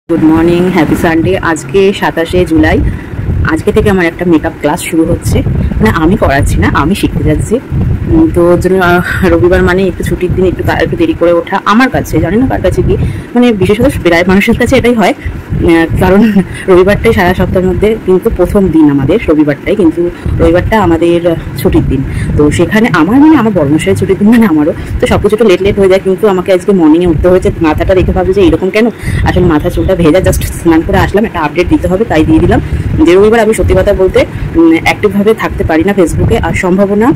Good morning happy Sunday. आज के 27 जुलाई आज के থেকে আমার একটা মেকআপ ক্লাস শুরু হচ্ছে। না আমি করাচ্ছি না, আমি শিখতে যাচ্ছি। তো রবিবার মানে একটু ছুটির দিন, একটু দেরি করে ওঠা আমার কাছে, জানি না কার কাছে কি, মানে বিশেষত প্রায় মানুষের কাছে এটাই হয়। কারণ রবিবারটাই সারা সপ্তাহের মধ্যে কিন্তু প্রথম দিন আমাদের, রবিবারটাই কিন্তু রবিবারটা আমাদের ছুটির দিন। তো সেখানে আমার বড় মশাইয়ের ছুটির দিন, মানে আমারও তো সব কিছু একটু লেট হয়ে যায়। কিন্তু আমাকে আজকে মর্নিংয়ে উঠতে হয়েছে। মাথাটা দেখে ভাবছি যে এরকম কেন, আসলে মাথা চুলটা ভেজা, জাস্ট স্নান করে আসলাম, একটা আপডেট দিতে হবে তাই দিয়ে দিলাম। যে রবিবার আমি সত্যি কথা বলতে অ্যাক্টিভভাবে থাকতে পারি না ফেসবুকে, আর সম্ভাবনা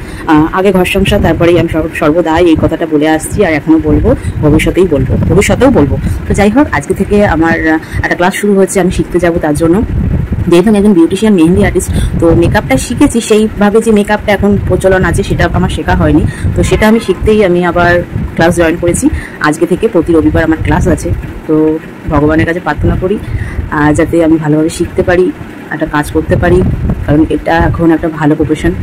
আগে ঘর সংসার, তারপরেই আমি সর্বদাই এই কথাটা বলে আসছি, আর এখনো বলবো, ভবিষ্যতেও বলবো। তো যাই হোক, আজকে থেকে আমার একটা ক্লাস শুরু হচ্ছে, আমি শিখতে যাবো। তার জন্য যেহেতু আমি একজন বিউটিশিয়ান, মেহেন্দি আর্টিস্ট, তো মেকআপটা শিখেছি, সেইভাবে যে মেকআপটা এখন প্রচলন আছে সেটা আমার শেখা হয়নি। তো সেটা আমি শিখতেই আমি আবার ক্লাস জয়েন করেছি। আজকে থেকে প্রতি রবিবার আমার ক্লাস আছে। তো ভগবানের কাছে প্রার্থনা করি যাতে আমি ভালোভাবে শিখতে পারি, একটা কাজ করতে পারি, কারণ এটা এখন একটা ভালো প্রফেশন।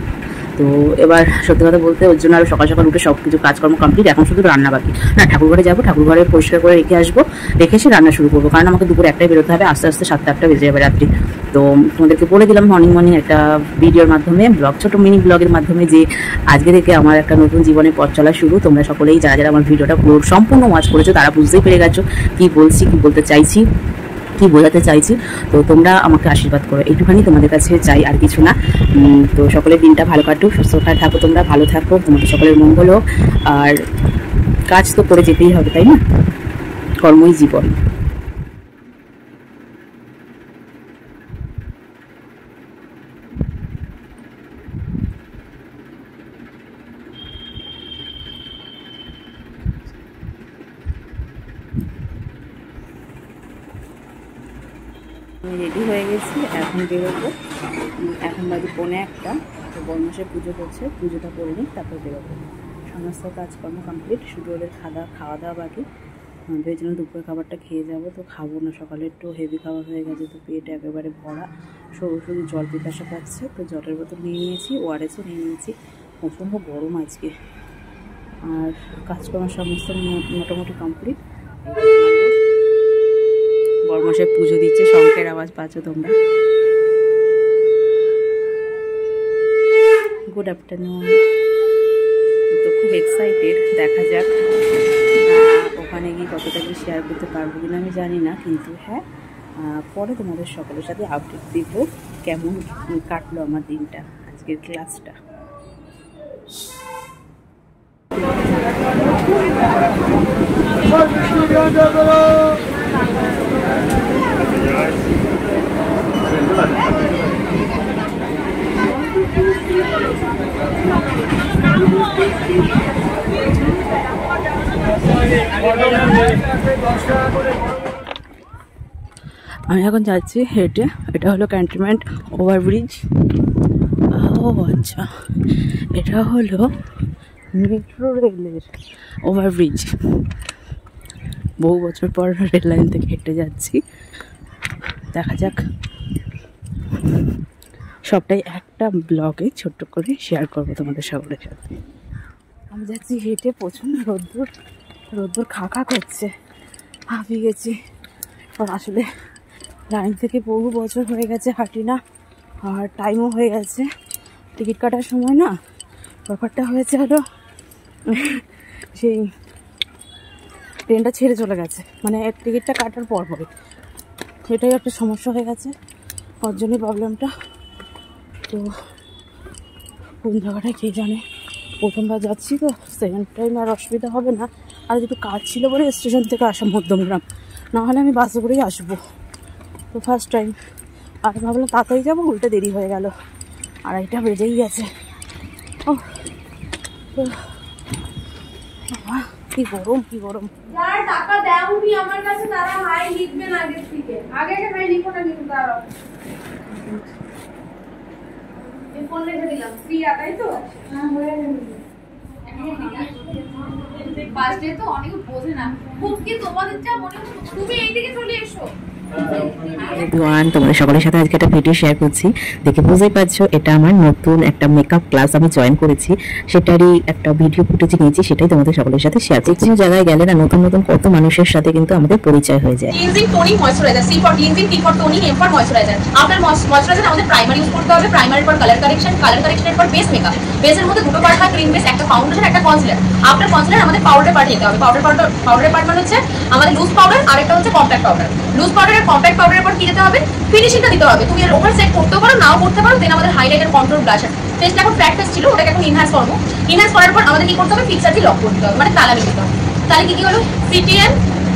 তো এবার সত্যি কথা বলতে ওর জন্য আরও সকাল সকাল উঠে সব কিছু কাজকর্ম কমপ্লিট, এখন শুধু রান্না বাকি। না, ঠাকুরঘরে যাবো, ঠাকুরঘরে পরিষ্কার করে রেখে আসবো, রেখে এসে রান্না শুরু করবো, কারণ আমাকে দুপুর 1টায় বেরোতে হবে, আস্তে আস্তে 7-8টা বেজে যাবে রাত্রি। তো তোমাদেরকে বলে দিলাম মর্নিং একটা ভিডিওর মাধ্যমে, ছোট মিনি ব্লগের মাধ্যমে, যে আজকে থেকে আমার একটা নতুন জীবনের পথ চলা শুরু। তোমরা সকলেই যারা আমার ভিডিওটা পুরো সম্পূর্ণ ওয়াচ করেছো তারা বুঝতেই পেরে গেছো কী বলছি, কী বলতে চাইছি, কি বোঝাতে চাইছি। তো তোমরা আমাকে আশীর্বাদ করো, এইটুখানি তোমাদের কাছে চাই, আর কিছু না। তো সকলের দিনটা ভালো কাটুক, সুস্থ থাকো, তোমরা ভালো থাকো, তোমাদের সকলের মঙ্গল হোক। আর কাজ তো করে যেতেই হবে, তাই না? কর্মই জীবন। আমি রেডি হয়ে গেছি, এখন বেরোবো। এখন বাজে 1:45। তো বর্মশাই পুজো করছে, পুজোটা করে নিই, তারপর বেরোবো। সমস্ত কাজকর্ম কমপ্লিট, শুধু ওদের খাওয়া দাওয়া বাকি। ভেবেছিলাম দুপুরের খাবারটা খেয়ে যাবো, তো খাবো না, সকালে একটু হেভি খাওয়া হয়ে গেছে, তো পেট একেবারে ভরা, শুধু জল পিপাসা পাচ্ছে। তো জলের বোতল নিয়ে নিয়েছি, ওআরএসও নিয়ে নিয়েছি। প্রচণ্ড গরম আজকে। আর কাজকর্ম সমস্ত মোটামুটি কমপ্লিট। বর্মশাই পুজো দিচ্ছে, শঙ্খের আওয়াজ পাচ্ছ তোমরা। Good afternoon. তো খুব এক্সাইটেড, দেখা যাক ওখানে গিয়ে কতটা কি শেয়ার করতে পারবো কিনা আমি জানি না, কিন্তু হ্যাঁ পরে তোমাদের সকলের সাথে আপডেট দিব কেমন কাটলো আমার দিনটা, আজকের ক্লাসটা। আমি এখন যাচ্ছি হেঁটে, এটা হলো ক্যান্টনমেন্ট ওভারব্রিজ। ও আচ্ছা, এটা হলো মেট্রো রেলের ওভারব্রিজ। বহু বছর পর রেল লাইন থেকে হেঁটে যাচ্ছি, দেখা যাক। সবটাই একটা ব্লগে ছোট্ট করে শেয়ার করবো তোমাদের সকলের সাথে। আমি যাচ্ছি হেঁটে, প্রচণ্ড রোদ্দুর খা করছে, হাঁপিয়ে গেছি। আর আসলে লাইন থেকে বহু বছর হয়ে গেছে হাঁটি না, আর টাইমও হয়ে গেছে। টিকিট কাটার সময় না ব্যাপারটা হয়েছে হলো সেই ট্রেনটা ছেড়ে চলে গেছে, মানে টিকিটটা কাটার পর এটাই একটা সমস্যা হয়ে গেছে, ওর জন্যই প্রবলেমটা। তো কোন জায়গাটায় কে জানে, প্রথমবার যাচ্ছি তো, সেকেন্ড টাইম আর অসুবিধা হবে না। আর একটু কাজ ছিল বলে স্টেশন থেকে আসা মধ্যমগ্রাম, না হলে আমি বাসে করেই আসবো। তো ফার্স্ট টাইম, আর ভাবলাম তাড়াতাড়ি যাবো, উল্টে দেরি হয়ে গেল, 2:30 বেজেই গেছে। ও কি গরম, কি গরম। যারা টাকা দেওনি আমার কাছে তারা হাই লিখবেন আগে থেকে, আগে হাই লিখো না, কিন্তু তারা এই ফোন রেখে দিলাম, ফ্রি আটাই তো। হ্যাঁ হয়ে গেল, ফার্স্ট ডে তো অনেকে বোঝে না, খুব কি তোমাদের যা মনে হচ্ছে তুমি এইদিকে চলে এসো। এভরিওয়ান, তোমরা সকলের সাথে আজকে একটা ভিডিও শেয়ার করছি। দেখে বুঝতেই পারছো এটা আমার নতুন একটা মেকআপ ক্লাস আমি জয়েন করেছি, সেটারই একটা ভিডিও ফুটেজ নিয়েছি, সেটাই তোমাদের সকলের সাথে শেয়ার করছি। কোনো জায়গায় গেলে না নতুন নতুন কত মানুষের সাথে কিন্তু আমাদের পরিচয় হয়ে যায়। Cleansing toning moisturiser, C for cleansing, T for toning, M for moisturiser. আপনার ময়শ্চারাইজার আমাদের প্রাইমারি ইউজ করতে হবে, প্রাইমারির পর কালার কারেকশন, কালার কারেকশনের পর বেস মেকআপ। বেসের মধ্যে দুটো পার্ট হয়, ক্রিম বেস, একটা ফাউন্ডেশন, একটা কনসিলার। আপনার কনসিলার আমাদের পাউডার পার্ট নিতে হবে। পাউডার পার্ট মানে হচ্ছে আমাদের লুজ পাউডার, আর একটা হচ্ছে কম্প্যাক্ট পাউডার। লুজ পাউডার আর কম্প্যাক্ট পাউডারের পর কি দিতে হবে? ফিনিশিংটা দিতে হবে। তুমি এর ওভার সেট করতেও পারো, নাও করতে পারো। দেন আমাদের হাইলাইটার, কন্ট্রোল, ব্লাশার। ফেসটা এখন ফ্ল্যাট ফেস ছিল, ওটাকে এখন ইনহ্যান্স করবো। ইনহ্যান্স করার পর আমাদের কি করতে হবে? ফিক্সার দিয়ে লক করতে হবে, মানে তালা দিতে হবে। তাহলে কি কি হলো? সিটিএন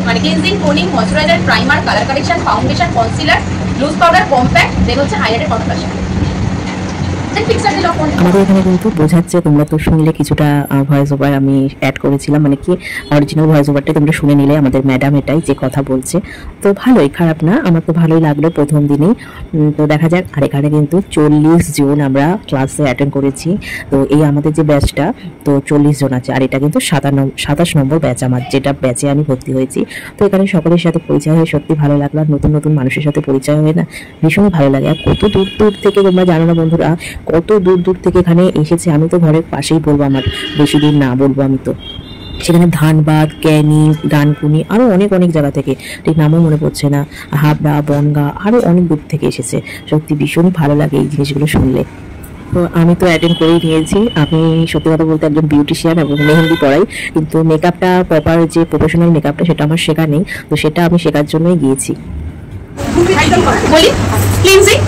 মানে cleansing, toning, moisturiser, primer, colour correction, foundation, concealer, loose powder, compact, then হচ্ছে হাইলাইটার, কন্ট্রোল, ব্লাশার। আমাদের এখানে কিন্তু বোঝাচ্ছে, তোমরা তো শুনলে কিছুটা ভয়েস ওভার আমি অ্যাড করেছিলাম, মানে কি অরিজিনাল ভয়েস ওভারটাই তোমরা শুনে নিলে আমাদের ম্যাডাম এটাই যে কথা বলছে। তো ভালোই, খারাপ না, আমার তো ভালোই লাগলো প্রথম দিনেই। তো দেখা যাক। আর এখানে কিন্তু 40 জন আমরা ক্লাসে অ্যাটেন্ড করেছি। তো এই আমাদের যে ব্যাচটা, তো 40 জন আছে, আর এটা কিন্তু 27 নম্বর ব্যাচ আমার, যেটা ব্যাচে আমি ভর্তি হয়েছি। তো এখানে সকলের সাথে পরিচয় হয়ে সত্যি ভালো লাগলো। নতুন নতুন মানুষের সাথে পরিচয় হয়ে না ভীষণই ভালো লাগে। আর কত দূর দূর থেকে, তোমরা জানো না বন্ধুরা, কত দূর দূর থেকে এখানে এসেছে। আমি তো ঘরের পাশেই বলবো, আমার বেশি দূর না বলবো আমি তো। সেখানে ধানবাদ, ক্যানিং, ডানকুনি, আরও অনেক অনেক জায়গা থেকে, ঠিক নামও মনে পড়ছে না, হাবড়া, বনগা, আরও অনেক দূর থেকে এসেছে। সত্যি ভীষণই ভালো লাগে এই জিনিসগুলো শুনলে। তো আমি তো অ্যাটেন্ড করেই নিয়েছি। আমি সত্যি কথা বলতে একজন বিউটিশিয়ান এবং মেহেন্দি পড়াই, কিন্তু মেকআপটা প্রপার যে প্রফেশনাল মেকআপটা সেটা আমার শেখা নেই। তো সেটা আমি শেখার জন্যই গিয়েছি। বলি cleansing,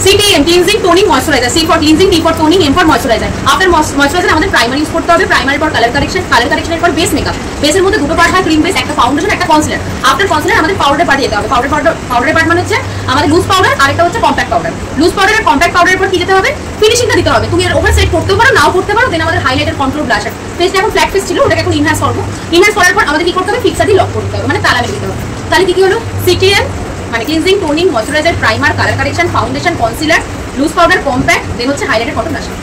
CTM cleansing, toning, moisturiser, C for cleansing, T for toning, M for moisturiser. আপনার ময়শ্চারাইজার আমাদের প্রাইমারি ইউজ করতে হবে, প্রাইমারির পর কালার কারেকশন, কালার কারেকশনের পর বেস মেকআপ। বেসের মধ্যে দুটো পার্ট হয়, ক্রিম বেস, একটা ফাউন্ডেশন, একটা কনসিলার। আপনার কনসিলার আমাদের পাউডার পার্ট দিতে হবে। পাউডার পার্ট মানে হচ্ছে আমাদের লুজ পাউডার, আর একটা হচ্ছে কম্প্যাক্ট পাউডার। লুজ পাউডার আর কম্প্যাক্ট পাউডারের পর কি দিতে হবে? ফিনিশিংটা দিতে হবে। তুমি এর ওভার সেট করতেও পারো, নাও করতে পারো। দেন আমাদের হাইলাইটার, কন্ট্রোল, ব্লাশার। ফেসটা এখন ফ্ল্যাট ফেস ছিল, ওটাকে এখন ইনহ্যান্স করবো। ইনহ্যান্স করার পর আমাদের কি করতে হবে? ফিক্সার দিয়ে লক করতে হবে, মানে তালা দিতে হবে। তাহলে কি কি হলো? সিটিএম মানে cleansing, toning, moisturiser, primer, colour correction, foundation, concealer, loose powder, compact, then হচ্ছে হাইলাইটার, কন্ট্রোল, ব্লাশার।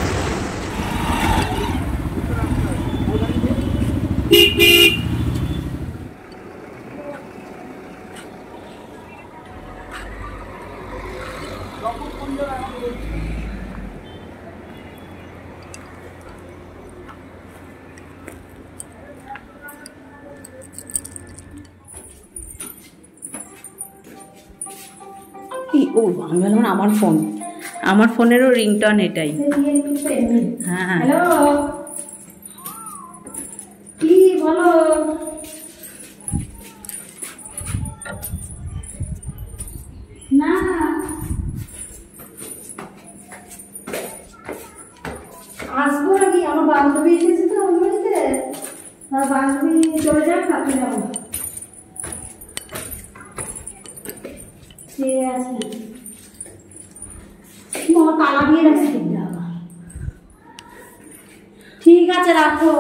ও, আমি বললাম আমার ফোন, আমার ফোনেরও রিংটন এটাই। হ্যাঁ হ্যালো, কি বলো? না আসবো নাকি? আমার বান্ধবী এসেছে তো অন্য বাড়িতে, তার বান্ধবী চলে যাক, তাকে যাবো। ঠিক আছে, তালা দিয়ে রাখছি। ঠিক আছে, রাখো,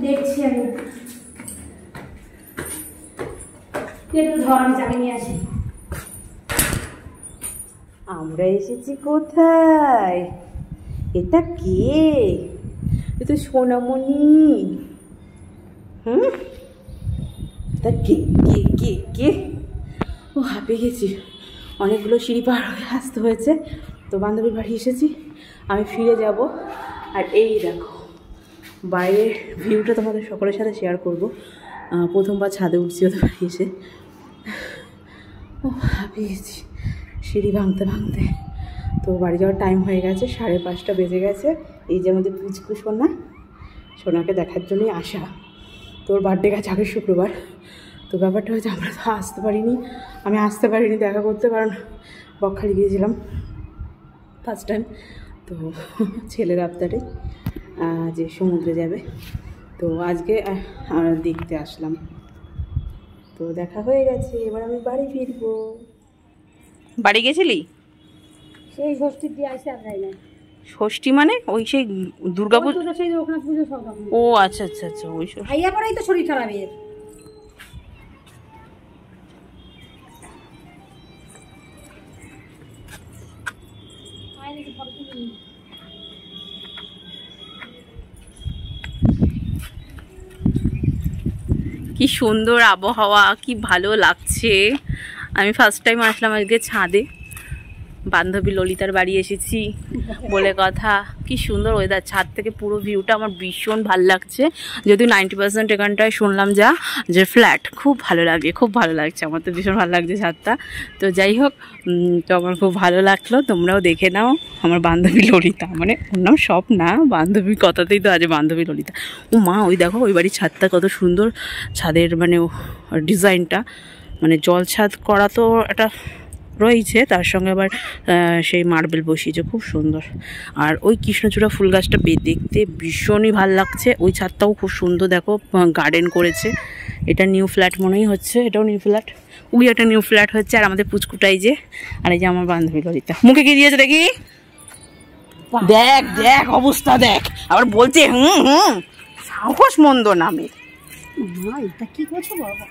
দেখছি আমি। একটু ধর, আমি চাবি নিয়ে আসি। আমরা এসেছি কোথায়? এটা কে? এ তো সোনামণি। এটা কে কে কে কে? ও, হাঁপিয়ে গেছি, অনেকগুলো সিঁড়ি পার হয়ে আসতে হয়েছে। তো বান্ধবীর বাড়ি এসেছি, আমি ফিরে যাব। আর এই দেখো বাইরের ভিউটা তোমাদের সকলের সাথে শেয়ার করব। প্রথমবার ছাদে উঠছি ওদের বাড়ি এসে। ও, হাঁপিয়ে গেছি সিঁড়ি ভাঙতে ভাঙতে। তো বাড়ি যাওয়ার টাইম হয়ে গেছে, 5:30 বেজে গেছে। এই যে আমাদের পুচকু সোনা, সোনাকে দেখার জন্যই আসা। তোর বার্থডে গেছে আগের শুক্রবার। তো ব্যাপারটা হচ্ছে আমরা তো আসতে পারিনি, আমি আসতে পারিনি দেখা করতে, কারণ বকখালি গিয়েছিলাম ফার্স্ট টাইম। তো ছেলের আবদারে যে সমুদ্রে যাবে, তো আজকে দেখতে আসলাম। তো দেখা হয়ে গেছে, এবার আমি বাড়ি ফিরবো। বাড়ি গেছিলি? সেই ষষ্ঠীর দিয়ে আসে আর না। ষষ্ঠী মানে ওই সেই দুর্গাপুজো, সেই ওখানে পুজো সব। ও আচ্ছা আচ্ছা আচ্ছা, ওই সব। ভাইয়া পরেই তো শরীর খারাপ এর। কি সুন্দর আবহাওয়া, কি ভালো লাগছে। আমি ফার্স্ট টাইম আসলাম আজকে ছাদে, বান্ধবী ললিতার বাড়ি এসেছি বলে কথা। কি সুন্দর ওয়েদার, ছাদ থেকে পুরো ভিউটা আমার ভীষণ ভালো লাগছে। যদিও 90% এখানটায় শুনলাম যে ফ্ল্যাট, খুব ভালো লাগে, খুব ভালো লাগছে, আমার তো ভীষণ ভালো লাগছে ছাদটা। তো যাই হোক, তো আমার খুব ভালো লাগলো। তোমরাও দেখে নাও আমার বান্ধবী ললিতা, মানে ওর নাম সব না, বান্ধবীর কথাতেই তো আছে বান্ধবী ললিতা। ও মা, ওই দেখো ওই বাড়ির ছাদটা কত সুন্দর, ছাদের মানে ডিজাইনটা, মানে জল ছাদ করা তো একটা রয়েছে, তার সঙ্গে আবার সেই মার্বেল বসিয়েছে, খুব সুন্দর। আর ওই কৃষ্ণচূড়া ফুল গাছটা দেখতে ভীষণই ভালো লাগছে। ওই ছাদটাও খুব সুন্দর, দেখো গার্ডেন করেছে। এটা নিউ ফ্ল্যাট মনেই হচ্ছে, এটাও নিউ ফ্ল্যাট, ওই একটা নিউ ফ্ল্যাট হচ্ছে। আর আমাদের পুচকুটাই যে, আর এই যে আমার বান্ধবী ললিতা, মুখে কি দিয়েছে দেখি, দেখ দেখ অবস্থা দেখ, আবার বলছে সাহস মন্দ নামে। এটা কি করছো বাবা?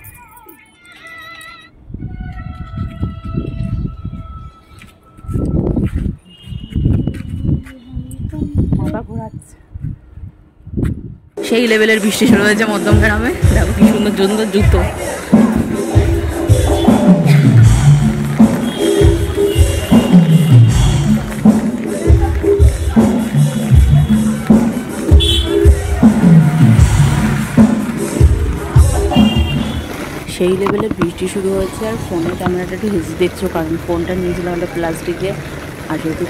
সেই লেভেলের বৃষ্টি শুরু হয়েছে মধ্যমগ্রামে, দেখো কি সুন্দর সুন্দর জুতো। সেই লেভেলের বৃষ্টি শুরু হয়েছে। আর ফোনের ক্যামেরাটা একটু হেজি দেখছো, কারণ ফোনটা নিয়েছিলাম একটা প্লাস্টিকে, আর যেহেতু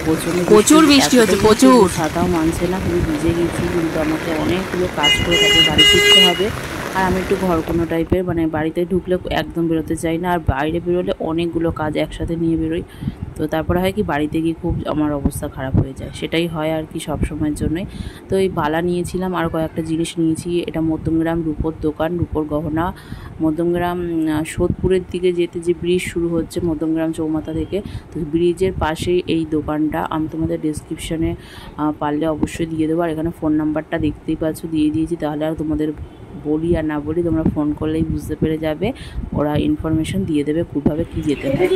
প্রচুর বৃষ্টি হচ্ছে, প্রচুর, ছাতাও মানছে না, খুবই ভিজে গেছি। কিন্তু আমাকে অনেকগুলো কাজ করে তাকে বাড়ি ফিরতে হবে। আর আমি একটু ঘরকোনো টাইপের, মানে বাড়িতে ঢুকলে একদম বেরোতে চাই না, আর বাইরে বেরোলে অনেকগুলো কাজ একসাথে নিয়ে বেরোই। তো তারপরে হয় কি, বাড়িতে গিয়ে খুব আমার অবস্থা খারাপ হয়ে যায়, সেটাই হয় আর কি সব সময়ের জন্যই। তো এই বালা নিয়েছিলাম, আর কয়েকটা জিনিস নিয়েছি। এটা মধ্যমগ্রাম রূপোর দোকান, রূপোর গহনা, মধ্যমগ্রাম সোদপুরের দিকে যেতে যে ব্রিজ শুরু হচ্ছে মধ্যমগ্রাম চৌমাথা থেকে, তো ব্রিজের পাশেই এই দোকানটা। আমি তোমাদের ডেসক্রিপশানে পারলে অবশ্যই দিয়ে দেবো। আর এখানে ফোন নাম্বারটা দেখতেই পাচ্ছ, দিয়ে দিয়েছি। তাহলে আর তোমাদের বলি আর না বলি, তোমরা ফোন করলেই বুঝতে পেরে যাবে, ওরা ইনফরমেশন দিয়ে দেবে কীভাবে কী যেতে হয়।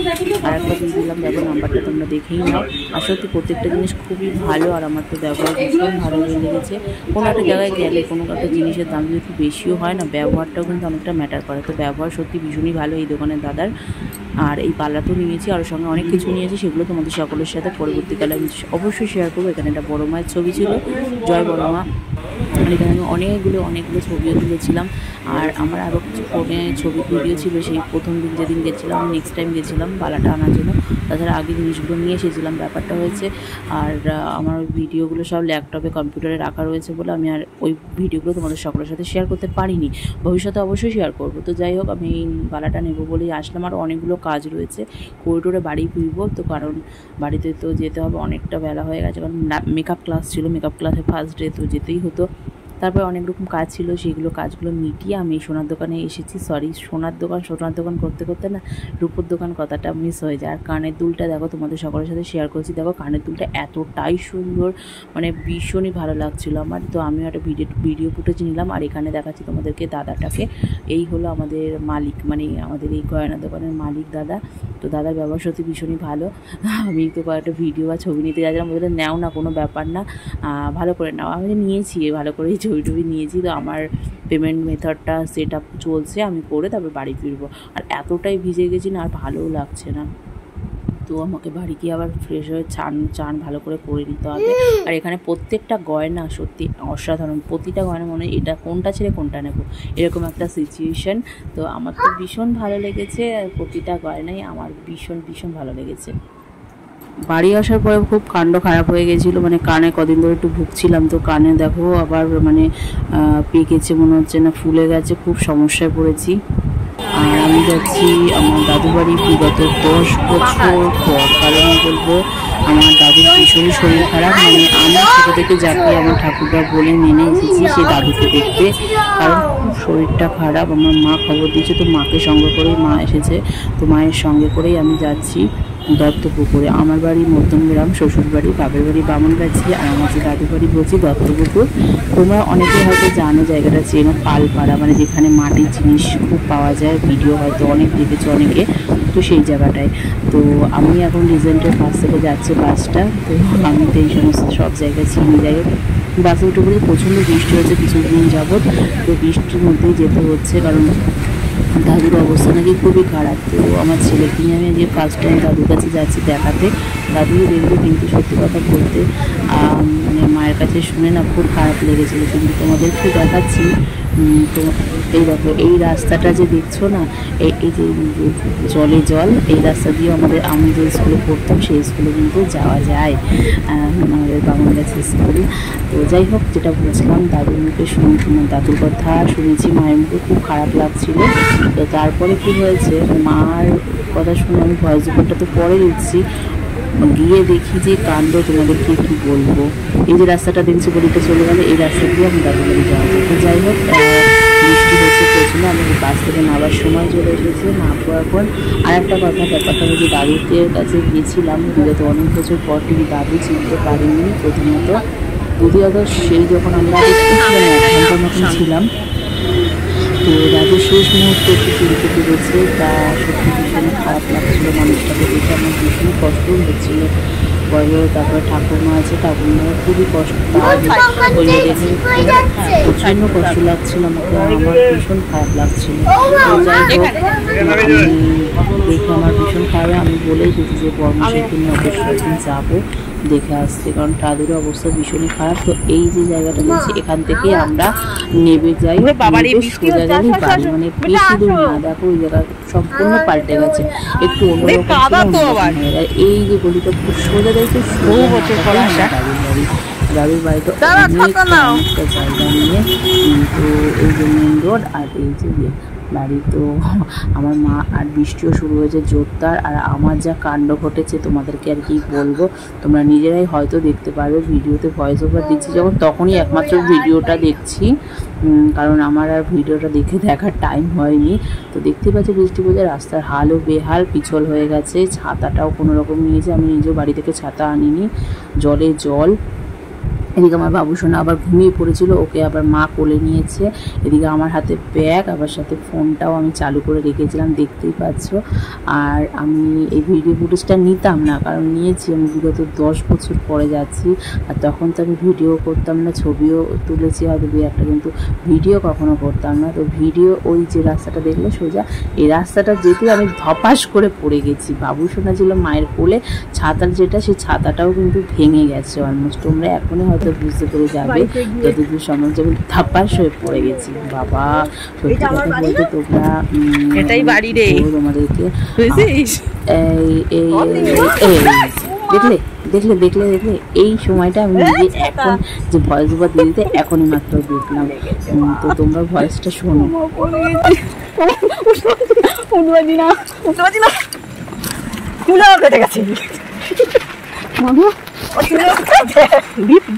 আর একটা দিয়ে দিলাম, দেখো নাম্বারটা তোমরা দেখেই নাও। আর সত্যি প্রত্যেকটা জিনিস খুবই ভালো, আর আমার তো ব্যবহার ভীষণ ভালো লেগেছে। কোনো একটা জায়গায় গেলে কোনো একটা জিনিসের দাম যদি একটু বেশিও হয় না, ব্যবহারটাও কিন্তু অনেকটা ম্যাটার করে। তো ব্যবহার সত্যি ভীষণই ভালো এই দোকানের দাদার। আর এই পাল্লাতেও নিয়েছি, আর সঙ্গে অনেক কিছু নিয়েছি, সেগুলো তোমাদের সকলের সাথে পরবর্তীকালে আমি অবশ্যই শেয়ার করবো। এখানে একটা বড় মায়ের ছবি ছিল, জয় বড় মা। এখানে আমি অনেকগুলো ছবিও তুলেছিলাম। আর আমার আরও কিছু ফোনে ছবি ভিডিও ছিল, সেই প্রথম দিন যেদিন গেছিলাম, নেক্সট টাইম গেছিলাম বালাটা আনার জন্য। তাছাড়া আগে জিনিসগুলো নিয়ে এসেছিলাম, ব্যাপারটা হয়েছে। আর আমার ওই ভিডিওগুলো সব ল্যাপটপে কম্পিউটারে রাখা রয়েছে বলে আমি আর ওই ভিডিওগুলো তোমাদের সকলের সাথে শেয়ার করতে পারিনি। ভবিষ্যতে অবশ্যই শেয়ার করবো। তো যাই হোক, আমি এই বালাটা নেবো বলেই আসলাম। আর অনেকগুলো কাজ রয়েছে, করিডোরে বাড়ি ফিরবো তো, কারণ বাড়িতে তো যেতে হবে, অনেকটা বেলা হয়ে গেছে। কারণ মেকআপ ক্লাস ছিল, মেকআপ ক্লাসে ফার্স্ট ডে, তো যেতেই হতো। তারপরে অনেক রকম কাজ ছিল, সেইগুলো কাজগুলো মিটিয়ে আমি সোনার দোকানে এসেছি। সোনার দোকান করতে করতে না রূপোর দোকান কথাটা মিস হয়ে যায়। আর কানের দুলটা দেখো, তোমাদের সকলের সাথে শেয়ার করছি। দেখো কানের দুলটা এতটাই সুন্দর, মানে ভীষণই ভালো লাগছিলো আমার। তো আমিও একটা ভিডিও ফুটেজ নিলাম। আর এখানে দেখাচ্ছি তোমাদেরকে দাদাটাকে। এই হলো আমাদের মালিক, মানে আমাদের এই গয়না দোকানের মালিক দাদা। তো দাদার ব্যবহার সত্যি ভীষণই ভালো। আমি তো কয়েকটা ভিডিও বা ছবি নিতে যাচ্ছিলাম, বলতে নেও না, কোনো ব্যাপার না, ভালো করে নাও। আমি নিয়েছি, ভালো করেই ছবি নিয়েছি। তো আমার পেমেন্ট মেথডটা সেট আপ চলছে, আমি করে তারপর বাড়ি ফিরবো। আর এতটাই ভিজে গেছি না, আর ভালোও লাগছে না। তো আমাকে বাড়ি গিয়ে আবার ফ্রেশ হয়ে চান ভালো করে নিতে হবে। আর এখানে প্রত্যেকটা গয়না সত্যি অসাধারণ, প্রতিটা গয়না মনে হয় এটা কোনটা ছেড়ে কোনটা নেব, এরকম একটা সিচুয়েশান। তো আমার তো ভীষণ ভালো লেগেছে, প্রতিটা গয়নাই আমার ভীষণ ভালো লেগেছে। বাড়ি আসার পরে খুব কাণ্ড খারাপ হয়ে গেছিলো, মানে কানে কদিন ধরে একটু ভুগছিলাম। তো কানে দেখো আবার মানে পেকেছে, মনে হচ্ছে না ফুলে গেছে, খুব সমস্যায় পড়েছি। আর আমি যাচ্ছি আমার দাদু বাড়ি বিগত 10 বছর পর, কারণ বলবো আমার দাদুর ভীষণই শরীর খারাপ। মানে আমার ছোটো থেকে যাকে আমার ঠাকুরদা বলে মেনে এসেছি সেই দাদুকে দেখতে, কারণ খুব শরীরটা খারাপ। আমার মা খবর দিয়েছে, তো মাকে সঙ্গে করেই মা এসেছে। তো মায়ের সঙ্গে করেই আমি যাচ্ছি দত্তপুকুরে। আমার বাড়ি মধ্যমগ্রাম, শ্বশুর বাড়ি, বাপের বাড়ি বামনগাছি, আর আমার যে দাদু বাড়ি বলছি দত্তপুকুর। তোমরা অনেকে হয়তো জানো জায়গাটা, চেনো পালপাড়া, মানে যেখানে মাটির জিনিস খুব পাওয়া যায়, ভিডিও হয়তো অনেক দেখেছো অনেকে। তো সেই জায়গাটায় তো আমি এখন রিজেন্টের পাশ থেকে যাচ্ছে বাসটা। তো আমি তো এই সমস্ত সব জায়গায় চিনি। যাই হোক, বাসে উঠে বলে প্রচণ্ড বৃষ্টি হচ্ছে কিছুদিন যাবৎ। তো বৃষ্টির মধ্যেই যেতে হচ্ছে, কারণ দাদুর অবস্থা নাকি খুবই খারাপ। তো আমার ছেলেকে নিয়ে আমি আজকে ফার্স্ট টাইম দাদুর কাছে যাচ্ছি দেখাতে। দাদুও দেখবে, কিন্তু সত্যি কথা বলতে মানে মায়ের কাছে শুনে না খুব খারাপ লেগেছিলো। কিন্তু তোমাদেরকে দেখাচ্ছি। তো এই দেখো, এই রাস্তাটা যে দেখছো না, এই যে জলে জল, এই রাস্তা দিয়ে আমি যে স্কুলে পড়তাম সেই স্কুলে কিন্তু যাওয়া যায়, আমাদের বামনগাছি স্কুল। তো যাই হোক, যেটা বলছিলাম, দাদুর মুখে দাদুর কথা শুনেছি, মায়ের মুখে খুব খারাপ লাগছিল। তো তারপরে কি হয়েছে, মার কথা শুনে আমি ভয়েস রেকর্ডটা তো পরে দিচ্ছি, গিয়ে দেখি যে কাণ্ড, তোমাদেরকে কি বলবো। এই যে রাস্তাটা দেখছি গলিতে চলে গেলে, এই রাস্তা দিয়ে আমি দাদুর বাড়ি যাওয়া যায়। তো যাই হোক, বৃষ্টি হচ্ছে প্রচুর, আমি বাস থেকে নামার সময় চলে এসেছি। নামার পর আর একটা ব্যাপারটা হলো যে দাদুদের কাছে গিয়েছিলাম বিগত অনেক বছর পর, কিন্তু দাদু চিনতে পারিনি প্রথমত। দ্বিতীয়ত সেই যখন আমরা ছিলাম 1 ঘন্টার মতন ছিলাম, তো দাদু শেষ মুহূর্তে একটু চিনতে পেরেছে। তা সত্যি ভীষণ খারাপ লাগছিলো, মানুষটাকে দেখে আমার ভীষণ কষ্ট হচ্ছিল। পরে তারপরে ঠাকুরমা আছে, ঠাকুরমা খুবই কষ্ট, প্রচণ্ড কষ্ট লাগছিল আমাকে, আমার ভীষণ খারাপ লাগছিল। যাই হোক, দেখে আমার ভীষণ খারাপ, আমি বলেই দিচ্ছি যে বর্মশাইকে নিয়ে অবশ্যই একদিন যাবো দেখে আসতে, কারণ তাদের অবস্থা ভীষণই খারাপ। তো এই যে জায়গাটা দেখছি, এখান থেকে আমরা নেমে যাই, সোজা গেলে বাড়ি, মানে বেশি দূর না। দেখো ওই জায়গা সম্পূর্ণ পাল্টে গেছে, একটু অন্যরকম। এই যে গলিটা খুব সোজা যাইছে, দাদুর বাড়িটা অনেকটা জায়গা নিয়ে। তো এই যে মেন রোড আর এই যে বাড়ি। তো আমার মা আর বৃষ্টিও শুরু হয়েছে জোরদার, আর আমার যা কাণ্ড ঘটেছে তোমাদেরকে আর কি বলবো, তোমরা নিজেরাই হয়তো দেখতে পারবে। ভিডিওতে ভয়েস ওভার দিচ্ছি যখন, তখনই একমাত্র ভিডিওটা দেখছি, কারণ আমার আর ভিডিওটা দেখার টাইম হয়নি। তো দেখতে পাচ্ছি বৃষ্টি বোঝা, রাস্তার হালও বেহাল, পিছল হয়ে গেছে। ছাতাটাও কোনো রকম নিয়েছে, আমি নিজেও বাড়ি থেকে ছাতা আনিনি, জলে জল। এদিকে আমার বাবুসোনা আবার ঘুমিয়ে পড়েছিল, ওকে আবার মা কোলে নিয়েছে। এদিকে আমার হাতে ব্যাগ, আবার সাথে ফোনটাও আমি চালু করে রেখেছিলাম, দেখতেই পাচ্ছ। আর আমি এই ভিডিও ফুটেজটা নিতাম না, কারণ নিয়েছি আমি বিগত 10 বছর পরে যাচ্ছি, আর তখন তো আমি ভিডিও করতাম না, ছবিও তুলেছি হয়তো 2-1টা, কিন্তু ভিডিও কখনো করতাম না। তো ভিডিও ওই যে রাস্তাটা দেখলে সোজা, এই রাস্তাটা যেতে আমি ধপাস করে পড়ে গেছি। বাবুসোনা ছিল মায়ের কোলে, ছাতার যেটা, সেই ছাতাটাও কিন্তু ভেঙে গেছে অলমোস্ট। তোমরা এখনই হয়তো বুঝতে পেরে যাবে, যতদূর সময় যাবে ধাপাস হয়ে পড়ে গেছি। বাবা সত্যি কথা বলতে, তোমরা এটাই বাড়ি রে তোমাদেরকে দেখলে দেখলে এই সময়টা আমি নিজে এখন যে ভয়েস ওভার দিয়ে দিতে এখনই মাত্র দেখলাম। তো তোমরা ভয়েসটা শোনো।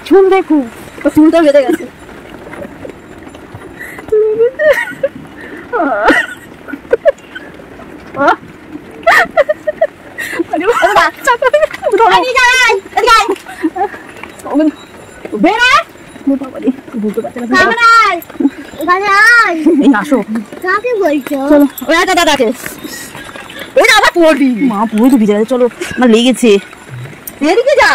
চুল দেখো, চুলটা বেঁধে গেছে। আসো, কাকে বলছো? চলো, ওই দাদাকে, ওই দাদা পড়বি, মা পুরো তো ভিজে গেছে। চলো, আমার লেগেছে, এদিকে যা।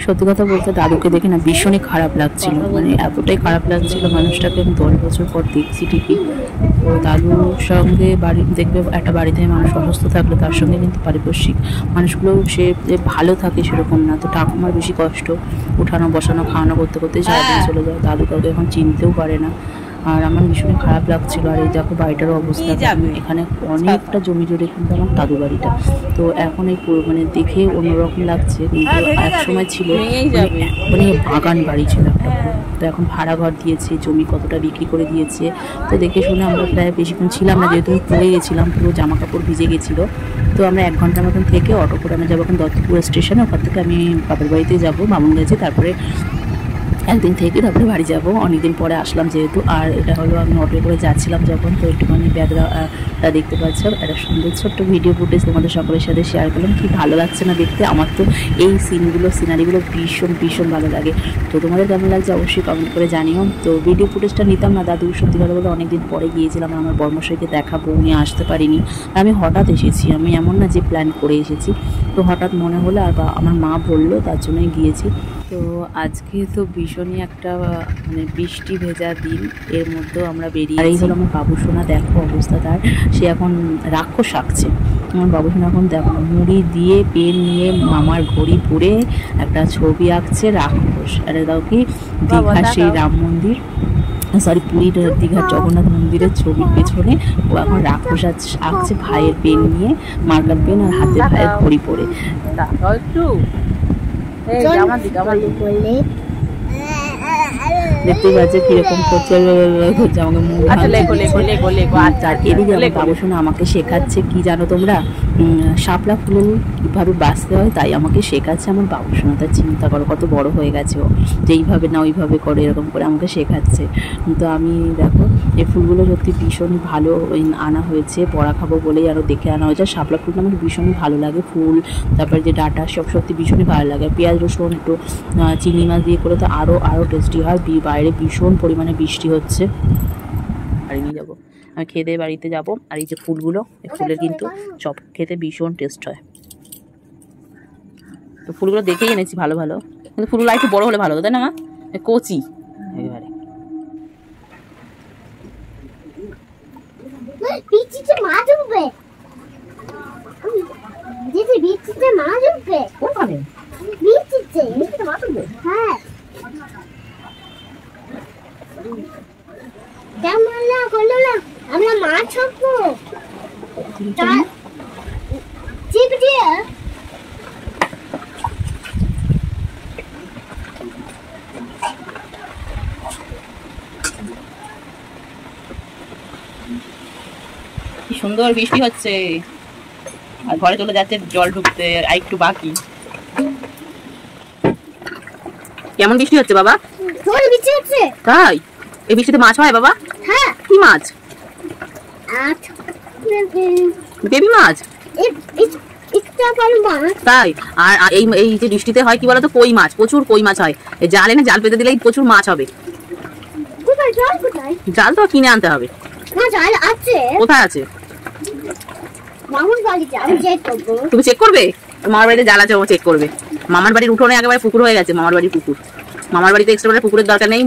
সত্যি কথা বলতে দাদুকে দেখে না ভীষণই খারাপ লাগছিল, মানে এতটাই খারাপ লাগছিল মানুষটাকে। আমি 10 বছর পর দেখছি ঠিকই। তো দাদুর সঙ্গে দেখবে একটা বাড়িতে মানুষ অসুস্থ থাকলে তার সঙ্গে কিন্তু পারিপার্শ্বিক মানুষগুলো সে যে ভালো থাকে সেরকম না। তো ঠাকুমার বেশি কষ্ট, উঠানো বসানো খাওয়ানো করতে করতে সারাদিন চলে যায়। দাদু কাউকে এখন চিনতেও পারে না, আর আমার ভীষণ খারাপ লাগছিল। আর এই দেখো বাড়িটারও অবস্থা, এখানে অনেকটা জমি জুড়ে কিন্তু আমার দাদু বাড়িটা। তো এখন এই মানে দেখে অন্যরকম লাগছে, কিন্তু এক সময় ছিল মানে বাগান বাড়ি ছিল একটা। তো এখন ভাড়া ঘর দিয়েছে, জমি কতটা বিক্রি করে দিয়েছে। তো দেখে শুনে আমরা প্রায় বেশিক্ষণ ছিলাম না, যেহেতু পড়ে গেছিলাম, পুরো জামা কাপড় ভিজে গেছিলো। তো আমরা 1 ঘন্টার মতন থেকে অটো করে আমরা যাবো এখন দত্তপুর স্টেশনে। ওখান থেকে আমি বাবার বাড়িতে যাবো বামনগাছি, তারপরে একদিন থেকে তারপরে বাড়ি যাব। অনেকদিন পরে আসলাম যেহেতু। আর এটা হলো আমি অটো করে যাচ্ছিলাম যখন, তো একটুখানি ব্যাকগ্রাউন্ডটা দেখতে পাচ্ছ, একটা সুন্দর ছোট্ট ভিডিও ফুটেজ তোমাদের সকলের সাথে শেয়ার করলাম। কি ভালো লাগছে না দেখতে, আমার তো এই সিনারিগুলো ভীষণ ভীষণ ভালো লাগে। তো তোমাদের কেমন লাগছে অবশ্যই কমেন্ট করে জানিও। তো ভিডিও ফুটেজটা নিতাম না দাদু, সত্যি কথা বলতে অনেকদিন পরে গিয়েছিলাম, আমার বর্মশাইকে দেখাবো, উনি আসতে পারিনি। আমি হঠাৎ এসেছি, আমি এমন না যে প্ল্যান করে এসেছি। তো হঠাৎ মনে হলো, আর আমার মা বললো, তার জন্যই গিয়েছি। তো আজকে তো ভীষণই একটা মানে বৃষ্টি ভেজা দিন, এর মধ্যেও আমরা বেরিয়ে। আর এই হলো আমার বাবুসোনা, দেখো অবস্থা তার, সে এখন রাক্ষস আঁকছে। আমার বাবুসোনা এখন দেখো মুড়ি দিয়ে পেন নিয়ে মামার ঘড়ি পরে একটা ছবি আঁকছে রাক্ষস। আর এটাও কি দীঘার সেই রাম মন্দির, সরি পুরীর দীঘার জগন্নাথ মন্দিরের ছবির পেছনে ও এখন রাক্ষস আঁকছে ভাইয়ের পেন নিয়ে, মার্কার পেন আর হাতে ভাইয়ের ঘড়ি পরে। দেখতেই পাচ্ছে কিরকম করছে, আমাকে মুখ এদিকে আমার বাবুসোনা আমাকে শেখাচ্ছে কি জানো তোমরা, শাপলা ফুল কীভাবে বাঁচতে হয় তাই আমাকে শেখাচ্ছে আমার বাবুসোনা। তার চিন্তা করো কত বড় হয়ে গেছে ও, যে এইভাবে না ওইভাবে করে এরকম করে আমাকে শেখাচ্ছে। তো আমি দেখো এই ফুলগুলো সত্যি ভীষণ ভালো আনা হয়েছে, পড়া খাবো বলেই আরও দেখে আনা হয়েছে। শাপলা ফুলটা আমার ভীষণই ভালো লাগে, ফুল তারপরে যে ডাটা সব সত্যি ভীষণই ভালো লাগে। পেঁয়াজ রসুন একটু চিংড়ি মাছ দিয়ে করে তো আরও টেস্টি হয়। বাইরে ভীষণ পরিমাণে বৃষ্টি হচ্ছে, বাড়ি নিয়ে যাবো আমি খেয়ে দিয়ে বাড়িতে যাবো। আর এই যে ফুলগুলো, এই ফুলের কিন্তু চপ খেতে ভীষণ টেস্ট হয়। তো ফুলগুলো দেখেই এনেছি ভালো ভালো, কিন্তু ফুলগুলো একটু বড় হলে ভালো হতো তাই না মা, কচি একেবারে। আমরা মাছ হবো কি সুন্দর বৃষ্টি হচ্ছে, আর ঘরে চলে যাচ্ছে জল ঢুকতে, আর একটু বাকি। কেমন বৃষ্টি হচ্ছে বাবা? বৃষ্টি হচ্ছে তাই? এই বৃষ্টিতে মাছ হয় বাবা? হ্যাঁ। কি মাছ? বেবি মাছ। তাই? আর এই যে বৃষ্টিতে হয় কি বলতো, কই মাছ, প্রচুর কই মাছ হয়। জাল এনে জাল পেতে দিলেই প্রচুর মাছ হবে। জাল তো কিনে আনতে হবে। কোথায় আছে? তুমি চেক করবে? মামার বাড়িতে জাল আছে, ও চেক করবে। মামার বাড়ির উঠোনে একেবারে পুকুর হয়ে গেছে, মামার বাড়ির পুকুর। মামার বাড়িতে এক্সট্রা পুকুরের দরকার নেই,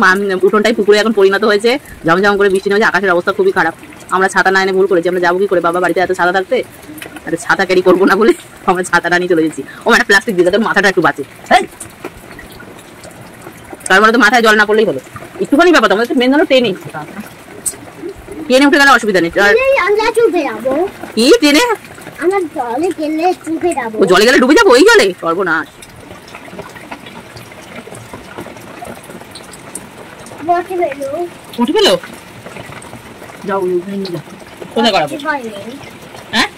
উঠোনটাই পুকুরে এখন পরিণত হয়েছে। ঝমঝম করে বৃষ্টি নেমেছে, আকাশের অবস্থা খুবই খারাপ। আমরা ছাতা না এনে ভুল করেছি, আমরা যাবো কি করে বাবা বাড়িতে এত ছাতা থাকতে? আরে ছাতা ক্যারি করবো না বলে আমরা ছাতাটা নিয়ে চলে যাচ্ছি। ও একটা প্লাস্টিক দিয়ে, তাদের মাথাটা একটু বাঁচে। তার মানে তো মাথায় জল না পড়লেই হলো, একটুখানি ব্যাপার। আমাদের তো মেন হলো ট্রেনে উঠে গেলে অসুবিধা নেই। কি ট্রেনে? জলে গেলে ডুবে যাবো? ওই জলে? সর্বনাশ। উঠে পেলো? যাও কোথায় করাবো? হ্যাঁ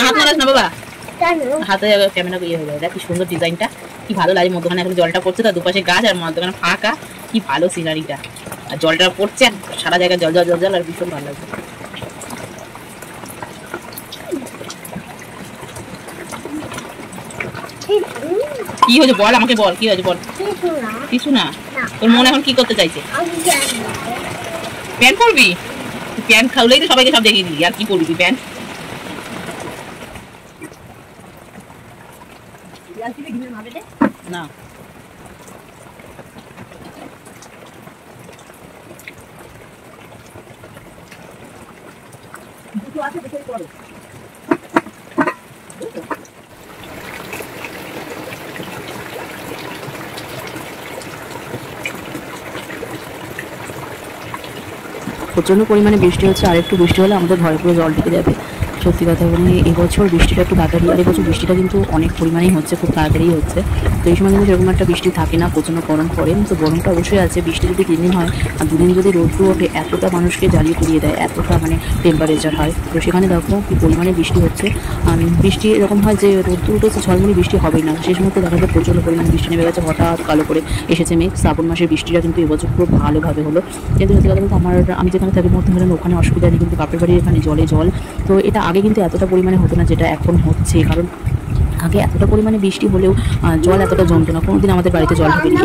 হাত নাড়াস না বাবা, হাতে ক্যামেরা ইয়ে হয়ে যাবে। কি সুন্দর ডিজাইনটা, কি ভালো লাগে। মধ্যখানে এখন জলটা পড়ছে, তার দুপাশে গাছ আর মধ্যখানে ফাঁকা, কি ভালো সিনারিটা। আর জলটা পড়ছে, সারা জায়গায় জল জল জল জল, আর ভীষণ ভালো লাগছে। কি হয়েছে বল আমাকে, বল কি হয়েছে বল। কিছু না। তোর মন এখন কি করতে চাইছে? প্যান্ট পরবি? প্যান্ট খাওয়ালেই তো সবাইকে সব দেখিয়ে দিবি, আর কি পরবি প্যান্ট? না প্রচন্ড পরিমাণে বৃষ্টি হচ্ছে, আর একটু বৃষ্টি হলে আমাদের ঘরে পুরো জল ঢুকে যাবে। সত্যি কথা মানে এবছর বৃষ্টিটা একটু তাড়াতাড়ি, আর এবছর বৃষ্টিটা কিন্তু অনেক পরিমাণেই হচ্ছে, খুব তাড়াতাড়ি হচ্ছে। তো এই সময় কিন্তু সেরকম একটা বৃষ্টি থাকে না, প্রচণ্ড গরম পড়ে। তো গরমটা অবশ্যই আছে। বৃষ্টি যদি 3 দিন হয় আর 2 দিন যদি রোদ্র ওঠে, এতটা মানুষকে জ্বালিয়ে পুড়িয়ে দেয়, এতটা মানে টেম্পারেচার হয়। তো সেখানে দেখো কি পরিমাণে বৃষ্টি হচ্ছে। বৃষ্টি এরকম হয় যে রোদ্র উঠেছে, ঝলমলি বৃষ্টি হবেই না, সেই সময় তো দেখা যায় প্রচণ্ড পরিমাণে বৃষ্টি নেমে গেছে, হঠাৎ কালো করে এসেছে মেঘ। শ্রাবণ মাসের বৃষ্টিটা কিন্তু এবছর খুব ভালোভাবে হলো। কিন্তু সত্যি কথা বলতে আমি যেখানে থাকি মধ্যে হলেন ওখানে অসুবিধা নেই, কিন্তু বাপের বাড়ির এখানে জলে জল। তো এটা আগে কিন্তু এতটা পরিমাণে হতো না যেটা এখন হচ্ছে, কারণ আগে এতটা পরিমাণে বৃষ্টি হলেও জল এতটা জমতো না, কোনোদিন আমাদের বাড়িতে জল ঢুকেনি।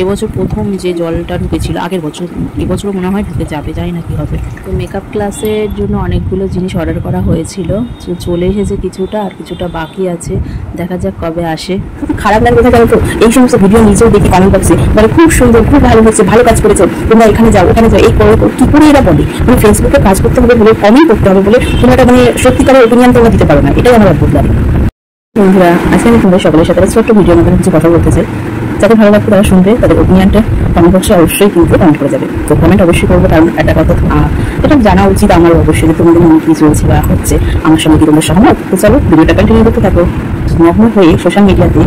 এবছর প্রথম যে জলটা ঢুকেছিল, আগের বছর, এবছরও মনে হয় ঢুকে যাবে, জানি না কি হবে। তো মেকআপ ক্লাসের জন্য অনেকগুলো জিনিস অর্ডার করা হয়েছিল, তো চলে এসেছে কিছুটা, আর কিছুটা বাকি আছে, দেখা যাক কবে আসে। খারাপ লাগে কোথায় জানো তো, এই সমস্ত ভিডিও নিজেও দেখি কমেন্ট বক্সে বলে খুব সুন্দর, খুব ভালো হচ্ছে, ভালো কাজ করেছো, তোমরা এখানে যাও ওখানে যাও, এই করো, কি করে এরা বলে মানে ফেসবুকে কাজ করতে হবে বলে, কমেন্ট করতে হবে বলে, তোমরা একটা মানে সত্যিকারের অপিনিয়ন তোমরা দিতে পারো না, এটাই আমার অদ্ভুত লাগে। বন্ধুরা, আজকে আমি তোমাদের সকলের সাথে ছোট্ট ভিডিওর মধ্যে কিছু কথা বলতে চাই। যাদের ভালো লাগবে তারা শুনবে, তাদের ওপিনিয়নটা কমেন্ট বক্সে অবশ্যই কিন্তু কমেন্ট করে যাবে। তো কমেন্ট অবশ্যই করবো, কারণ একটা কথা এটা জানা উচিত আমার অবশ্যই যে তোমাদের মনে কি চলছে বা হচ্ছে, আমার সঙ্গে কি তোমরা সহমত। তো চলো ভিডিওটা কন্টিনিউ করতে থাকো। নগ্ন হয়ে সোশ্যাল মিডিয়াতে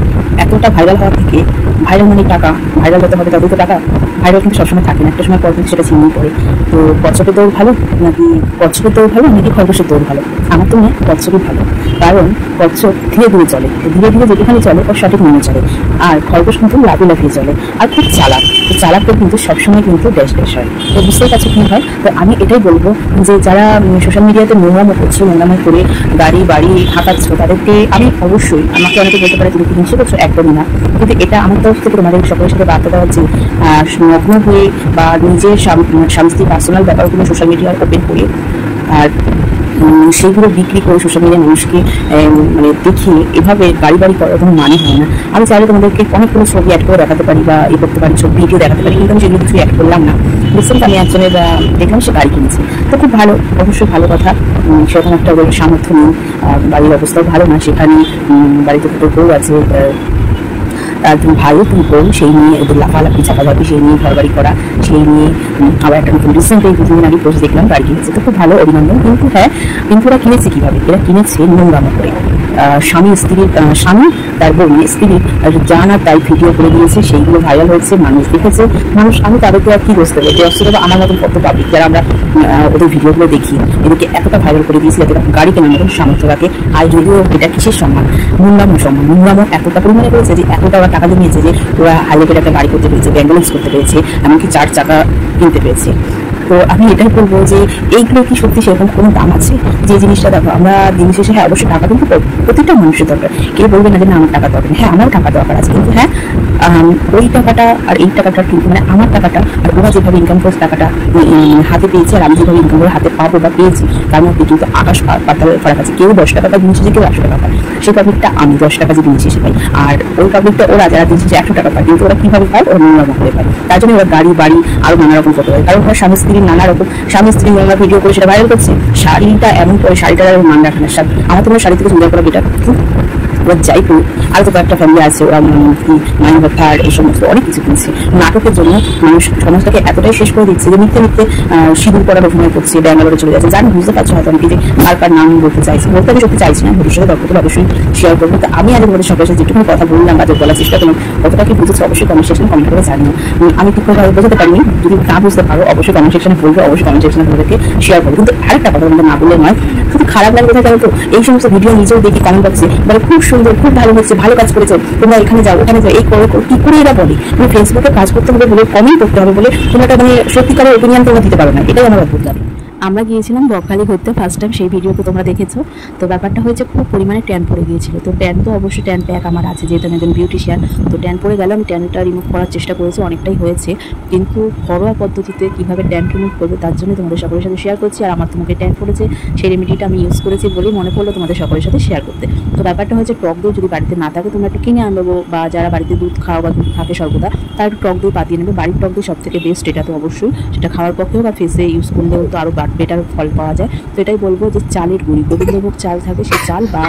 এতটা ভাইরাল হওয়া থেকে, ভাইরাল মানে টাকা, ভাইরাল হতে হবে তাদের তো টাকা, ভাইরাল কিন্তু সবসময় থাকে না, একটা সময় পর কিন্তু সেটা ছিনিয়ে পড়ে। তো কচ্ছপের দৌড় ভালো নাকি কচ্ছপের দৌড় ভালো নাকি খরগোশের দৌড় ভালো? আমার তো মনে হয় কচ্ছপই ভালো, কারণ কচ্ছপ ধীরে ধীরে চলে, ধীরে ধীরে যেখানে চলে ওর সঠিক নিয়ে চলে, আর খরগোশ কিন্তু লাফিয়ে লাফিয়ে চলে, আর খুব চালাক। তো চালাকটা কিন্তু সবসময় কিন্তু ড্যাশ ড্যাশ হয়। তো বুঝতেই পারছো কি হয়। তো আমি এটাই বলবো যে যারা সোশ্যাল মিডিয়াতে নোংরামো করছে, নোংরামো করে গাড়ি বাড়ি হাঁকাচ্ছ, তাদেরকে আমি অবশ্যই, আমাকে অনেকে বলতে পারে তুমি কি হিংসা করছো, একদমই না। কিন্তু এটা আমার তরফ থেকে তোমাদের সকলের সাথে বার্তা দেওয়া যে নগ্ন হয়ে বা নিজের স্বামী স্ত্রী পার্সোনাল ব্যাপারগুলো সোশ্যাল মিডিয়ায় ওপেন করে আর সেইগুলো বিক্রি করে সোশ্যাল মিডিয়ার মানুষকে মানে দেখিয়ে এভাবে বাড়ি বাড়ি করার কোনো মানে হয় না। আমি চাইলে তোমাদেরকে অনেকগুলো ছবি অ্যাড করে দেখাতে পারি বা করতে পারি, ছবি ভিডিও দেখাতে পারি, কিন্তু আমি সেগুলো কিছু অ্যাড করলাম না। রিসেন্ট আমি একজনের দেখলাম সে গাড়ি কিনেছে, তো খুব ভালো, অবশ্যই ভালো কথা। সেরকম একটা সামর্থ্য নেই, বাড়ির অবস্থাও ভালো না, সেখানে বাড়িতে দুটো বউ আছে, তুমি ভাইও তুমি বউ, সেই নিয়ে ওদের লাফালাফি চাপাচাপি, সেই নিয়ে ঘর বাড়ি করা, সেই নিয়ে আবার একটা নতুন রিসেন্ট এই কিছুদিন আগে পোস্ট দেখলাম গাড়ি কিনেছে, তো খুব ভালো, অভিনন্দন। কিন্তু হ্যাঁ, কিন্তু ওরা কিনেছে কিভাবে? এরা কিনেছে নোংরামো করে। স্বামী তার বউ স্ত্রীর যা না তাই ভিডিও করে দিয়েছে, সেইগুলো ভাইরাল হয়েছে, মানুষ দেখেছে, মানুষ, আমি তাদেরকে আর কি বসতে পারি, অবশ্যই আমার মতন কত পাবলিক যারা আমরা ওদের ভিডিওগুলো দেখি, এদেরকে এতটা ভাইরাল করে দিয়েছি যাতে গাড়ি কেনার মতন সামর্থ্য রাখে। আর যদিও এটা কিসের সম্মান, নোংরামো এতটা পরিমাণে করেছে যে এতটা ওরা টাকা জমিয়েছে যে ওরা হাইলেভেলের একটা গাড়ি করতে পেরেছে, ব্যাঙ্গলেন্স করতে পেরেছে, এমনকি 4 চাকা কিনতে পেরেছে। তো আমি এটাই বলবো যে এইগুলো কি সত্যি সেরকম কোনো দাম আছে? যে জিনিসটা দেখো, আমরা দিন শেষে হ্যাঁ অবশ্যই টাকা কিন্তু প্রতিটা মানুষের দরকার, কেউ বলবে না যে না আমার টাকা দরকার, হ্যাঁ আমার টাকা দরকার আছে, কিন্তু হ্যাঁ ওই টাকাটা আর এই টাকাটা কিন্তু মানে আমার টাকাটা আর ওরা যেভাবে ইনকাম করে টাকাটা হাতে পেয়েছে, আর আমি যেভাবে ইনকাম করে হাতে পাবো বা পেয়েছি, তার মধ্যে কিন্তু আকাশ পাতালের ফারাক আছে। কেউ 10 টাকা পায় দিন শেষে, কেউ 100 টাকা পায়, সেই পাবলিকটা আমি 10 টাকা যে দিন শেষে পাই, আর ওই পাবলিকটা ওরা যারা দিন শেষে 100 টাকা পায়, কিন্তু ওরা কিভাবে পায়? ওরা নোংরামো করে পায়। তার জন্য ওরা গাড়ি বাড়ি আরো নানা রকম করতে পারে, কারণ ওরা স্বামী স্ত্রীর নানা রকম, স্বামী স্ত্রী নোংরা ভিডিও করে সেটা ভাইরাল করছে, শাড়িটা এমন করে, শাড়িটার মান রাখে না। আমার তোমার শাড়ি থেকে সুন্দর করা বেটার। ওরা যাই করুক, আরো তো কয়েকটা ফ্যামিলি আছে, ওরা মাইনভার এই সমস্ত অনেক কিছু কিনছে নাটকের জন্য, মানুষ সমাজটাকে এতটাই শেষ করে দিচ্ছে যে মিথ্যে মিথ্যে সিঁদুর করার অভিনয় করছে, ব্যাঙ্গালোরে চলে যাচ্ছে। জানি, বুঝতে পারছো হয়তো আমি যে কার নাম বলতে চাইছি, বলতে আমি সত্যি চাইছি না, ভবিষ্যতে দরকার অবশ্যই শেয়ার করবো। তো আমি আজ তোমাদের সকলের সাথে যেটুকু কথা বললাম বা বলার চেষ্টা করলাম, কতটা কি বুঝেছো অবশ্যই কমেন্ট সেকশনে কমেন্ট করে জানিও। আমি ঠিকভাবে বোঝাতে পারিনি, যদি না বুঝতে পারো অবশ্যই কমেন্ট সেকশনে বলবো, অবশ্যই কমেন্ট সেকশনে তোমাদেরকে শেয়ার করবো। কিন্তু আরেকটা কথা বলতে না বললে নয়, শুধু খারাপ লাগে কোথায় জানো তো, এই সমস্ত ভিডিও নিজেও দেখি কমেন্ট বক্সে বলে খুব সুন্দর, খুব ভালো হচ্ছে, ভালো কাজ করেছো, তোমরা এখানে যাও ওখানে যাও, এই করো, কি করে এরা বলে তুমি ফেসবুকে কাজ করতে হবে বলে, কমেন্ট করতে হবে বলে, তোমরা একটা মানে সত্যিকারের অপিনিয়ন তোমরা দিতে পারো না, এটাই আমার অদ্ভুত লাগে। আমরা গিয়েছিলাম বকখালি ঘুরতে, ফার্স্ট টাইম, সেই ভিডিওতে তোমরা দেখেছো। তো ব্যাপারটা হয়েছে খুব পরিমাণে ট্যান পড়ে গিয়েছিল। তো ট্যান তো অবশ্যই ট্যান প্যাক আমার আছে, যেহেতু আমি একজন বিউটিশিয়ান। তো ট্যান পড়ে গেল, আমি ট্যানটা রিমুভ করার চেষ্টা করেছি, অনেকটাই হয়েছে, কিন্তু ঘরোয়া পদ্ধতিতে কীভাবে ট্যান রিমুভ করবে তার জন্য তোমাদের সকলের সাথে শেয়ার করছি। আর আমার তোমাকে ট্যান পড়েছে, সেই রেমেডিটা আমি ইউজ করেছি বলেই মনে পড়লো তোমাদের সকলের সাথে শেয়ার করতে। তো ব্যাপারটা হয়েছে টক দই যদি বাড়িতে না থাকে তোমরা একটু কিনে আনবো, বা যারা বাড়িতে দুধ খাও বা দুধ থাকে সর্বদা, তারা একটু টক দই পাতিয়ে নেবে। বাড়ির টক দই সব থেকে বেস্ট, এটা তো অবশ্যই, সেটা খাওয়ার পক্ষেও বা ফেসে ইউজ করলেও তো আরও বেটার ফল পাওয়া যায়। তো এটাই বলবো যে চালের গুঁড়ি, গোবিন্দভোগ চাল থাকে সেই চাল, বা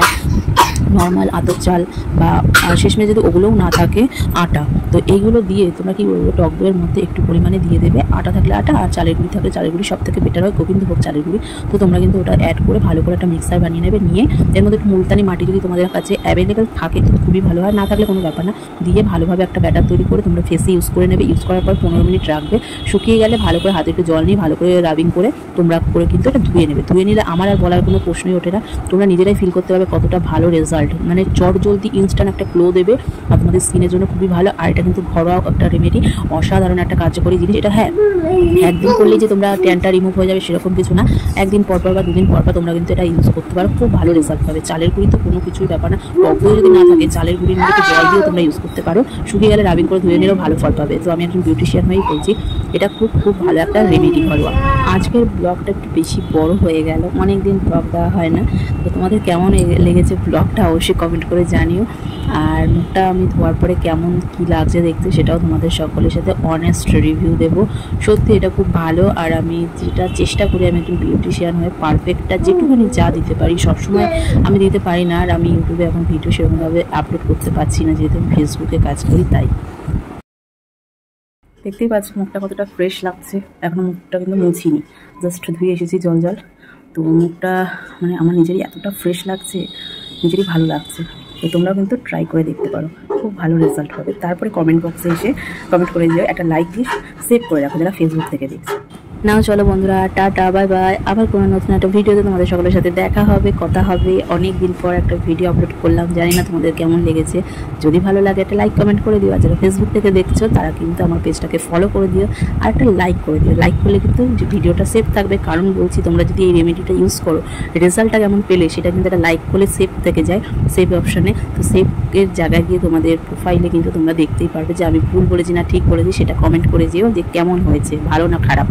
নর্মাল আতপ চাল, বা শেষমেশ যদি ওগুলোও না থাকে আটা, তো এইগুলো দিয়ে তোমরা কি বলবো টক দইয়ের মধ্যে একটু পরিমাণে দিয়ে দেবে। আটা থাকলে আটা, আর চালের গুঁড়ি থাকলে চালের গুঁড়ি, সব থেকে বেটার হয় গোবিন্দভোগ চালের গুঁড়ি। তো তোমরা কিন্তু ওটা অ্যাড করে ভালো করে একটা মিক্সার বানিয়ে নেবে, নিয়ে এর মধ্যে একটু মুলতানি মাটি যদি তোমাদের কাছে অ্যাভেলেবেল থাকে তো খুবই ভালো হয়, না থাকলে কোনো ব্যাপার না, দিয়ে ভালোভাবে একটা ব্যাটার তৈরি করে তোমরা ফেসে ইউজ করে নেবে। ইউজ করার পর 15 মিনিট রাখবে, শুকিয়ে গেলে ভালো করে হাতে একটু জল নিয়ে ভালো করে রাবিং করে তোমরা করে কিন্তু এটা ধুয়ে নেবে। ধুয়ে নিলে আমার আর বলার কোনো প্রশ্নই ওঠে না, তোমরা নিজেরাই ফিল করতে পারবে কতটা ভালো রেজাল্ট রেজাল্ট, মানে চট জলদি ইনস্ট্যান্ট একটা গ্লো দেবে আর তোমাদের স্কিনের জন্য খুবই ভালো। আর এটা কিন্তু ঘরোয়া একটা রেমেডি, অসাধারণ একটা কার্যকরী জিনিস এটা। হ্যাঁ, একদিন করলে যে তোমরা ট্যানটা রিমুভ হয়ে যাবে সেরকম কিছু না, একদিন পর বা দুদিন পর তোমরা কিন্তু এটা ইউজ করতে পারো, খুব ভালো রেজাল্ট পাবে। চালের গুঁড়ি তো কোনো কিছুই ব্যাপার না, টকও যদি না থাকে চালের গুঁড়ির মধ্যে জল দিয়েও তোমরা ইউজ করতে পারো, শুকিয়ে গেলে রাবিং করে ধুয়ে নিলেও ভালো ফল পাবে। তো আমি একজন বিউটিশিয়ান হয়েই বলছি এটা খুব খুব ভালো একটা রেমেডি ঘরোয়া। আজকের ব্লগটা একটু বেশি বড় হয়ে গেল, অনেকদিন ব্লগ দেওয়া হয় না, তো তোমাদের কেমন লেগেছে ব্লগটা অবশ্যই কমেন্ট করে জানিও। আর মুখটা আমি ধোয়ার পরে কেমন কি লাগছে দেখতে সেটাও তোমাদের সকলের সাথে অনেস্ট রিভিউ দেবো। সত্যি এটা খুব ভালো, আর আমি যেটা চেষ্টা করি আমি একজন বিউটিশিয়ান হয়ে পারফেক্টটা যেটুকুনি যা দিতে পারি সবসময় আমি দিতে পারি না। আর আমি ইউটিউবে এখন ভিডিও সেরকমভাবে আপলোড করতে পারছি না, যেহেতু আমি ফেসবুকে কাজ করি। তাই দেখতেই পাচ্ছি মুখটা কতটা ফ্রেশ লাগছে। এখনও মুখটা কিন্তু মুছিনি, জাস্ট ধুয়ে এসেছি জল জল। তো মুখটা মানে আমার নিজেরই এতটা ফ্রেশ লাগছে, নিজেরই ভালো লাগছে। তো তোমরাও কিন্তু ট্রাই করে দেখতে পারো, খুব ভালো রেজাল্ট হবে। তারপরে কমেন্ট বক্সে এসে কমেন্ট করে দিও, একটা লাইক দিয়ে সেভ করে রাখো যারা ফেসবুক থেকে দেখছো। নাও চলো বন্ধুরা, টাটা বাই বাই। আবার কোনো নতুন একটা ভিডিওতে তোমাদের সকলের সাথে দেখা হবে, কথা হবে। অনেক দিন পর একটা ভিডিও আপলোড করলাম, জানি না তোমাদের কেমন লেগেছে। যদি ভালো লাগে একটা লাইক কমেন্ট করে দিও, আর যারা ফেসবুক থেকে দেখছো তারা কিন্তু আমার পেজটাকে ফলো করে দিও আর একটা লাইক করে দিও। লাইক করলে কিন্তু ভিডিওটা সেভ থাকবে, কারণ বলছি তোমরা যদি এই রেমেডিটা ইউজ করো রেজাল্টটা কেমন পেলে সেটা কিন্তু একটা লাইক করলে সেভ থেকে যায় সেভ অপশানে। তো সেভের জায়গায় গিয়ে তোমাদের প্রোফাইলে কিন্তু তোমরা দেখতেই পারবে যে আমি ভুল বলেছি না ঠিক বলেছি, সেটা কমেন্ট করে যেও যে কেমন হয়েছে, ভালো না খারাপ।